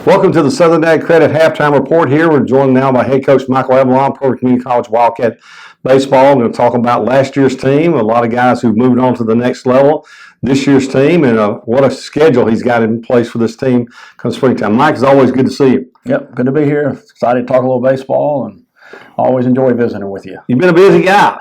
Welcome to the Southern Ag Credit Halftime Report here. We're joined now by head coach Michael Avalon, Porter Community College Wildcat Baseball. We're going to talk about last year's team, a lot of guys who've moved on to the next level, this year's team, and what a schedule he's got in place for this team come springtime. Mike, it's always good to see you. Yep, good to be here. Excited to talk a little baseball, and always enjoy visiting with you. You've been a busy guy.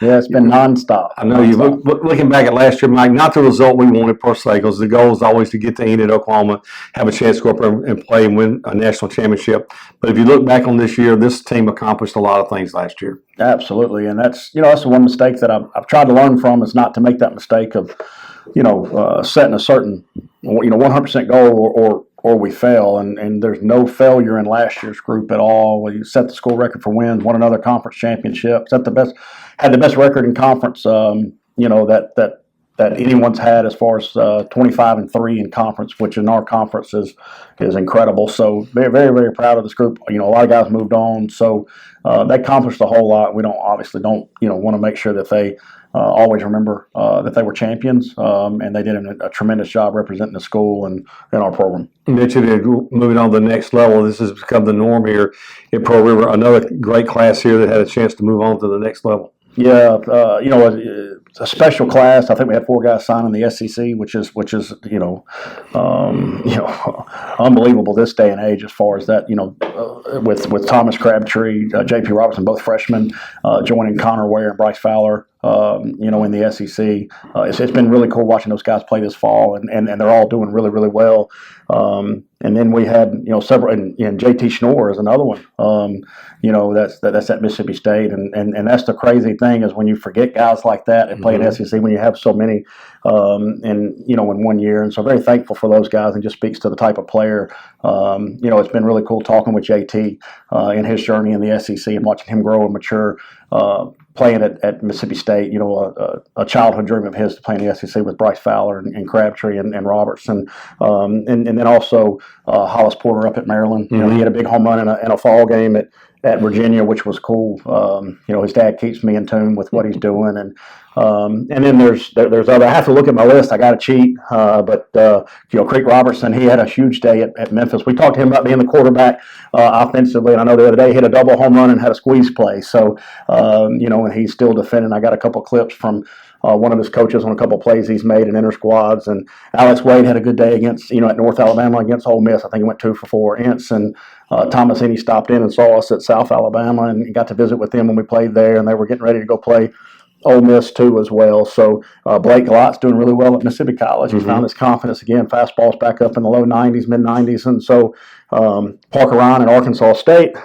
Yeah, it's been nonstop. I know you. Looking back at last year, Mike, not the result we wanted per se, because the goal is always to get to Enid, Oklahoma, have a chance to go up there and play and win a national championship. But if you look back on this year, this team accomplished a lot of things last year. Absolutely, and that's the one mistake that I've tried to learn from is not to make that mistake of setting a certain 100% goal or we fail, and there's no failure in last year's group at all. We set the school record for wins, won another conference championship, had the best record in conference, that anyone's had as far as 25-3 in conference, which in our conference is incredible. So very, very, very proud of this group. A lot of guys moved on, so they accomplished a whole lot. We don't want to make sure that they always remember that they were champions, and they did a tremendous job representing the school and our program. You mentioned moving on to the next level. This has become the norm here at Pearl River. Another great class here that had a chance to move on to the next level. Yeah, it's a special class. I think we had 4 guys sign in the SEC, which is unbelievable this day and age as far as that. With Thomas Crabtree, J.P. Robertson, both freshmen, joining Connor Ware and Bryce Fowler. In the SEC, it's been really cool watching those guys play this fall, and they're all doing really, really well. And then we had several, and JT Schnorr is another one. That's at Mississippi State, and that's the crazy thing is when you forget guys like that and play in SEC when you have so many, in 1 year. And so very thankful for those guys, and just speaks to the type of player. It's been really cool talking with JT in his journey in the SEC and watching him grow and mature. Playing at Mississippi State, a childhood dream of his to play in the SEC with Bryce Fowler and Crabtree and Robertson, and then also Hollis Porter up at Maryland. He had a big home run in a fall game at Virginia, which was cool. His dad keeps me in tune with what he's doing, and then there's other. I have to look at my list. I got to cheat, but Creek Robertson, he had a huge day at Memphis. We talked to him about being the quarterback offensively, and I know the other day he hit a double home run and had a squeeze play. So and he's still defending. I got a couple clips from one of his coaches on a couple plays he's made in inter squads, and Alex Wade had a good day against at North Alabama against Ole Miss. I think he went 2 for 4 ints, and Thomas Innie stopped in and saw us at South Alabama and got to visit with them when we played there, and they were getting ready to go play Ole Miss too as well. So Blake Gallott's doing really well at Mississippi College. He's found his confidence again. Fastball's back up in the low 90s, mid 90s, and so Parker Ryan at Arkansas State.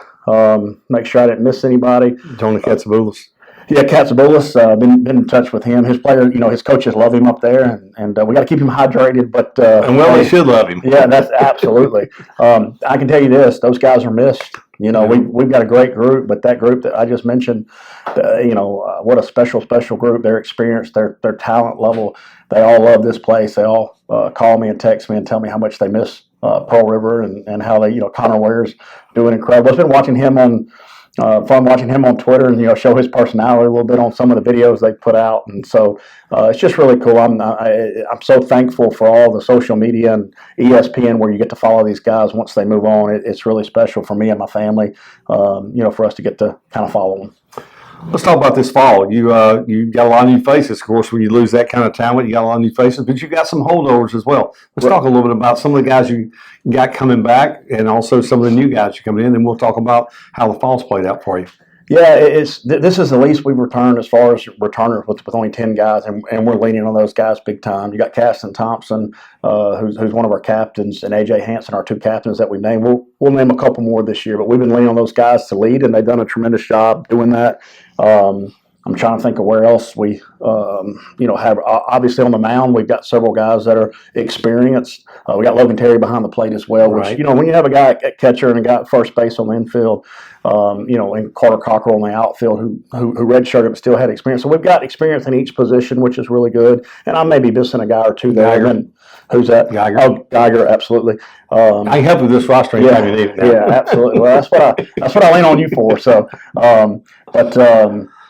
Make sure I didn't miss anybody. Tony Katsaboulis. Yeah, Katsaboulis, been in touch with him. His player, his coaches love him up there, and we got to keep him hydrated. But they should love him. Yeah, that's absolutely. I can tell you this: those guys are missed. We've got a great group, but that group that I just mentioned, what a special group. Their experience, their talent level, they all love this place. They all call me and text me and tell me how much they miss Pearl River and how they, Connor Ware's doing incredible. I've been watching him on. Fun watching him on Twitter and show his personality a little bit on some of the videos they put out, and so it's just really cool. I'm so thankful for all the social media and ESPN where you get to follow these guys once they move on. It's really special for me and my family, for us to get to kind of follow them. Let's talk about this fall. You got a lot of new faces. Of course, when you lose that kind of talent, you got a lot of new faces, but you got some holdovers as well. Let's talk a little bit about some of the guys you got coming back and also some of the new guys you coming in, and we'll talk about how the fall's played out for you. Yeah, this is the least we've returned as far as returners with only 10 guys, and we're leaning on those guys big time. You got Caston Thompson, who's one of our captains, and A.J. Hansen, our 2 captains that we named. We'll name a couple more this year, but we've been leaning on those guys to lead, and they've done a tremendous job doing that. I'm trying to think of where else we, have. Obviously, on the mound, we've got several guys that are experienced. We got Logan Terry behind the plate as well, which, when you have a guy at catcher and a guy at first base on the infield, and Carter Cockrell on the outfield who redshirted but still had experience. So we've got experience in each position, which is really good. And I may be missing a guy or two there. Who's that? Geiger. Oh, Geiger, absolutely. I can help with this roster anytime you need it. Yeah, absolutely. Well, that's what I lean on you for. So,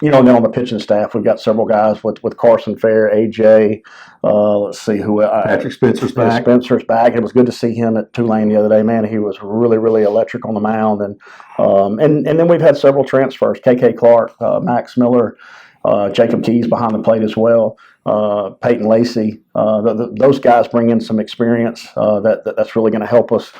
and then on the pitching staff, we've got several guys with Carson Fair, AJ. Let's see who Patrick Spencer's back. Spencer's back. It was good to see him at Tulane the other day. Man, he was really, really electric on the mound. And then we've had several transfers: KK Clark, Max Miller, Jacob Keys behind the plate as well. Peyton Lacey. Those guys bring in some experience that's really going to help us.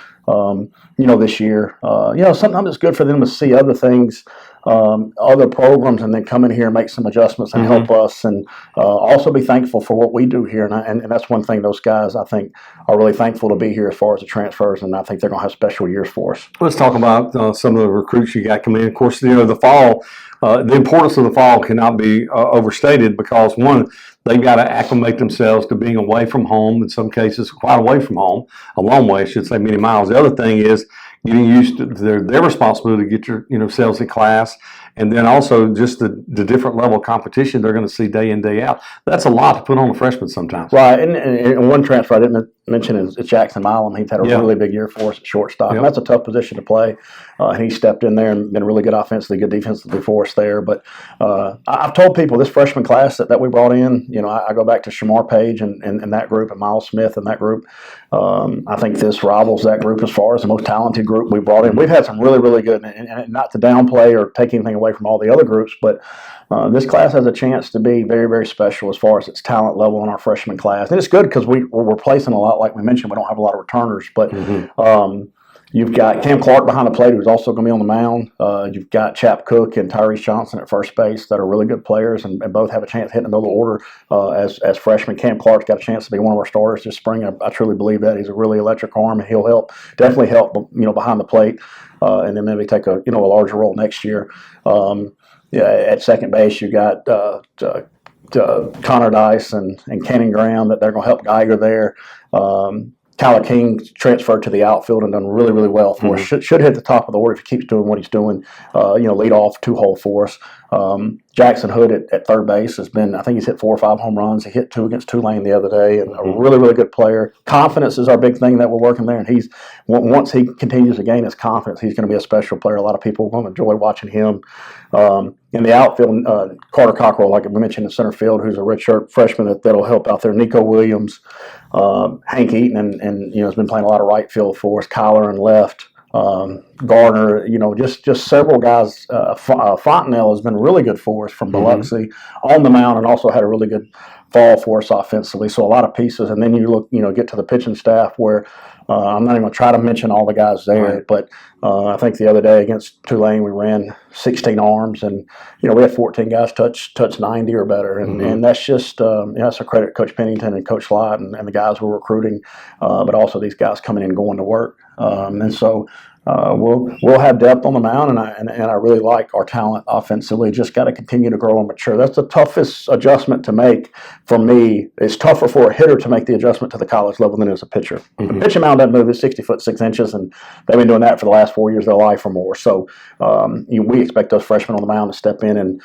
This year. Sometimes it's good for them to see other things, other programs, and then come in here and make some adjustments and help us, and also be thankful for what we do here. And that's one thing those guys, I think, are really thankful to be here as far as the transfers, and I think they're going to have special years for us. Let's talk about some of the recruits you got coming in. Of course, the fall, the importance of the fall cannot be overstated because, one, they've got to acclimate themselves to being away from home, in some cases quite away from home, a long way, I should say, many miles. The other thing is getting used to their responsibility to get yourselves in class, and then also just the different level of competition they're going to see day in, day out. That's a lot to put on a freshman sometimes. Right, and one transfer I didn't mention is Jackson Milam. He's had a really big year for us at shortstop, and that's a tough position to play. And he stepped in there and been really good offensively, good defensively for us there. But I've told people this freshman class that we brought in, I go back to Shamar Page and that group, and Miles Smith and that group. I think this rivals that group as far as the most talented group we brought in. We've had some really, really good, and not to downplay or take anything away from all the other groups, but this class has a chance to be very, very special as far as its talent level in our freshman class. And it's good because we're replacing a lot, like we mentioned. We don't have a lot of returners, but you've got Cam Clark behind the plate, who's also going to be on the mound. You've got Chap Cook and Tyrese Johnson at first base that are really good players, and both have a chance to hit in the middle of the order as freshmen. Cam Clark's got a chance to be one of our starters this spring. I truly believe that. He's a really electric arm, and he'll definitely help behind the plate, and then maybe take a larger role next year. At second base, you got Connor Dice and Cannon Graham that they're going to help Geiger there. Tyler King transferred to the outfield and done really, really well for us. Should hit the top of the order if he keeps doing what he's doing. Lead off 2-hole for us. Jackson Hood at third base has been, I think he's hit 4 or 5 home runs. He hit 2 against Tulane the other day, and a really, really good player. Confidence is our big thing that we're working there, and once he continues to gain his confidence, he's going to be a special player. A lot of people will enjoy watching him. In the outfield, Carter Cockrell, like we mentioned, in center field, who's a redshirt freshman that'll help out there. Nico Williams, Hank Eaton, and has been playing a lot of right field for us. Kyler in left. Gardner, just several guys. Fontenelle has been really good for us from Biloxi on the mound, and also had a really good fall for us offensively. So a lot of pieces, and then you look, get to the pitching staff where I'm not even going to try to mention all the guys there, but I think the other day against Tulane we ran 16 arms, and we had 14 guys touch 90 or better, and that's just that's a credit to Coach Pennington and Coach Lott and the guys we're recruiting, but also these guys coming in going to work, and so. We'll have depth on the mound, and I really like our talent offensively. Just got to continue to grow and mature. That's the toughest adjustment to make for me. It's tougher for a hitter to make the adjustment to the college level than it is a pitcher. The pitching mound doesn't move. It's 60 foot 6 inches, and they've been doing that for the last 4 years of their life or more. So we expect those freshmen on the mound to step in and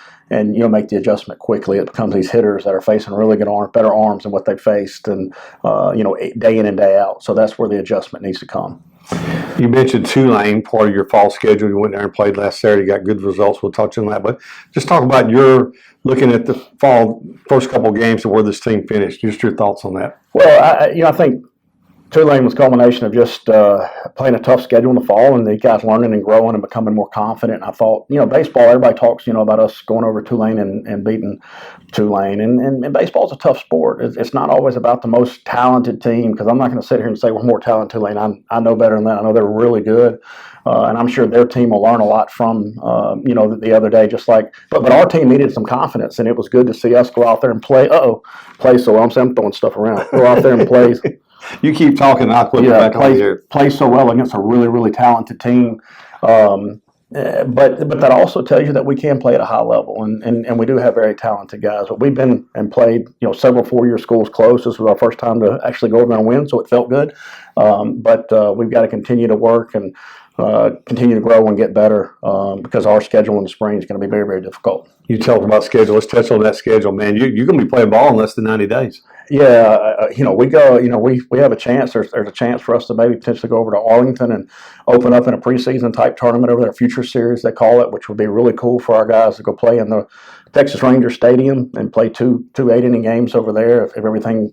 make the adjustment quickly. It becomes these hitters that are facing really good better arms than what they faced, and day in and day out. So that's where the adjustment needs to come. You mentioned Tulane, part of your fall schedule. You went there and played last Saturday, got good results. We'll touch on that. But just talk about your looking at the fall first couple of games and where this team finished. Just your thoughts on that. Well, I think Tulane was a culmination of just playing a tough schedule in the fall, and the guys learning and growing and becoming more confident. And I thought, baseball, everybody talks, about us going over Tulane and beating Tulane. And baseball is a tough sport. It's not always about the most talented team, because I'm not going to sit here and say we're more talented than Tulane. I know better than that. I know they're really good. And I'm sure their team will learn a lot from, the other day, just like, but our team needed some confidence, and it was good to see us go out there and play. Play so well. I'm throwing stuff around. Go out there and play. You keep talking, I'll clip it back on here. Play so well against a really, really talented team. But that also tells you that we can play at a high level, and we do have very talented guys. But we've been and played, several 4-year schools close. This was our first time to actually go over there and win, so it felt good. But we've got to continue to work, and continue to grow and get better because our schedule in the spring is going to be very, very difficult. You talked about schedule. Let's touch on that schedule, man. You're going to be playing ball in less than 90 days. Yeah, we go. We have a chance. There's a chance for us to maybe potentially go over to Arlington and open up in a preseason type tournament over there, Future Series they call it, which would be really cool for our guys to go play in the Texas Ranger Stadium and play two 8-inning games over there if everything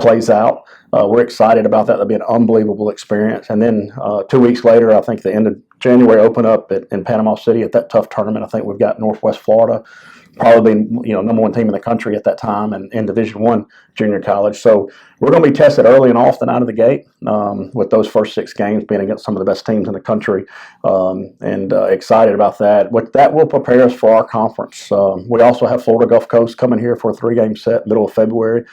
plays out. We're excited about that. That'll be an unbelievable experience. And then 2 weeks later, I think the end of January, open up in Panama City at that tough tournament. I think we've got Northwest Florida, probably number one team in the country at that time, and in Division I junior college. So we're going to be tested early and often out of the gate with those first 6 games being against some of the best teams in the country, and excited about that. What that will prepare us for our conference. We also have Florida Gulf Coast coming here for a 3-game set middle of February.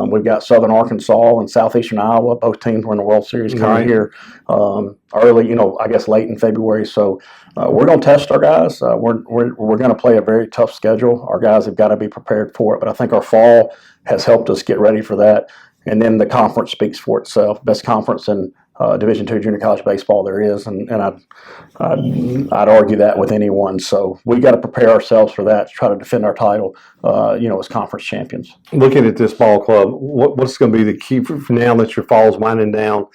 We've got Southern Arkansas and Southeastern Iowa. Both teams were in the World Series coming here early, I guess late in February. So we're going to test our guys. We're going to play a very tough schedule. Our guys have got to be prepared for it. But I think our fall has helped us get ready for that. And then the conference speaks for itself. Best conference in Division II junior college baseball there is, and I'd argue that with anyone. So we got to prepare ourselves for that to try to defend our title, as conference champions. Looking at this ball club, what's going to be the key for now that your fall's winding down,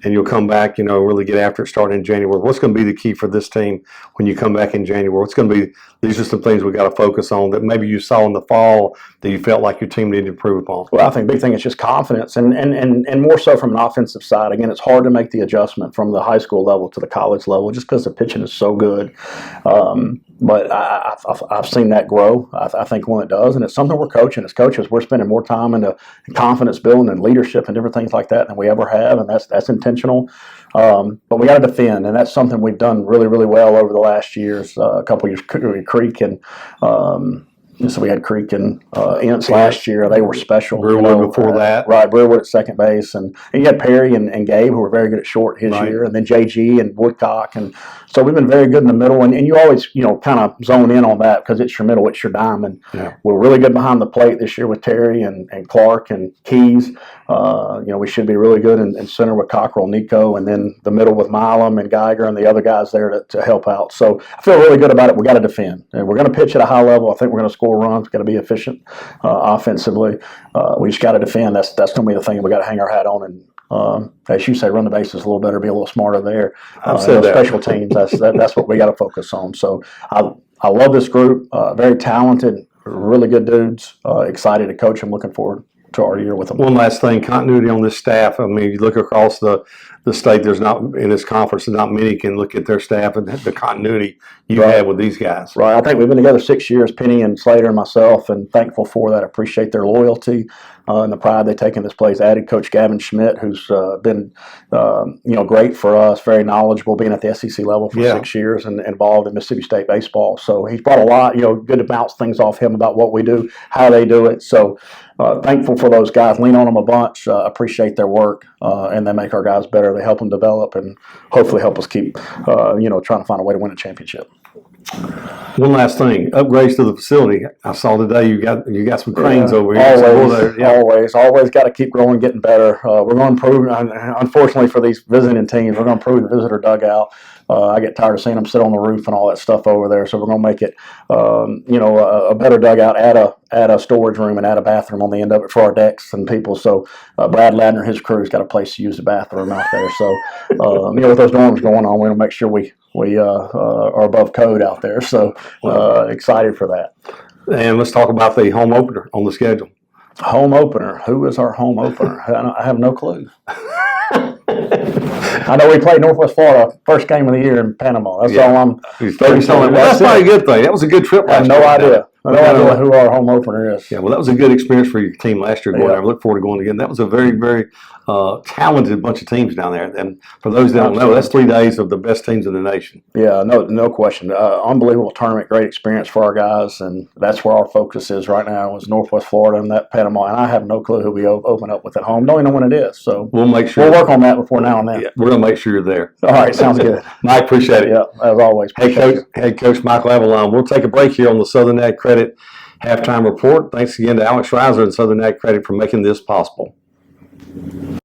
and you'll come back, really get after it starting in January? What's going to be the key for this team when you come back in January? What's going to be? These are some things we got to focus on that maybe you saw in the fall that you felt like your team needed to improve upon. Well, I think the big thing is just confidence, and more so from an offensive side. Again, it's hard to make the adjustment from the high school level to the college level just because the pitching is so good. But I've seen that grow. I think when it does, and it's something we're coaching as coaches, we're spending more time into confidence building and leadership and different things like that than we ever have, and that's intentional. But we got to defend, and that's something we've done really, really well over the last years. A couple of years, Creek and. So we had Creek and Ince last year. They were special. Brewerwood before that. Right, Brewerwood at second base. And you had Perry and Gabe, who were very good at short his year. And then JG and Woodcock. And so we've been very good in the middle. And you always, kind of zone in on that because it's your middle, it's your diamond. Yeah. We're really good behind the plate this year with Terry and Clark and Keys. We should be really good in center with Cockrell, Nico, and then the middle with Milam and Geiger and the other guys there to help out. So I feel really good about it. We got to defend. And we're going to pitch at a high level. I think we're going to score runs. We've got to be efficient offensively. We just got to defend. That's going to be the thing we got to hang our hat on. And as you say, run the bases a little better, be a little smarter there. Special teams. That's what we got to focus on. So I love this group. Very talented, really good dudes. Excited to coach them. Looking forward to our year with them. One last thing, continuity on this staff. I mean, you look across the state, there's not, in this conference, not many can look at their staff and the continuity you have with these guys. Right. I think we've been together 6 years, Penny and Slater and myself, and thankful for that. I appreciate their loyalty and the pride they take in this place. Added Coach Gavin Schmidt, who's been, great for us, very knowledgeable, being at the SEC level for 6 years and involved in Mississippi State baseball. So he's brought a lot, good to bounce things off him about what we do, how they do it. So thankful for those guys. Lean on them a bunch. Appreciate their work, and they make our guys better. They help them develop and hopefully help us keep, trying to find a way to win a championship. One last thing, upgrades to the facility. I saw today you got some cranes over here. Always got to keep growing, getting better. We're going to improve. Unfortunately for these visiting teams, we're going to improve the visitor dugout. I get tired of seeing them sit on the roof and all that stuff over there. So we're going to make it, a better dugout. Add a storage room and add a bathroom on the end of it for our decks and people. So Brad Ladner, his crew's got a place to use the bathroom out there. So with those norms going on, we want to make sure we are above code out there. So excited for that. And let's talk about the home opener on the schedule. Home opener. Who is our home opener? I have no clue. I know we played Northwest Florida first game of the year in Panama. That's all I'm. That's not a good thing. That was a good trip. I have no idea. I don't know who our home opener is. Yeah, well, that was a good experience for your team last year going there. I look forward to going again. That was a very, very talented bunch of teams down there. And for those that don't know, that's 3 days of the best teams in the nation. Yeah, no question. Unbelievable tournament, great experience for our guys, and that's where our focus is right now is Northwest Florida and that Panama. And I have no clue who we open up with at home. Don't even know when it is. So we'll make sure. We'll work on that before now and then. Yeah, we're going to make sure you're there. All right, sounds good. Mike, appreciate it. Yeah, as always. Head Coach Michael Avalon. We'll take a break here on the Southern Ag Credit Halftime Report. Thanks again to Alex Reiser and Southern Ag Credit for making this possible.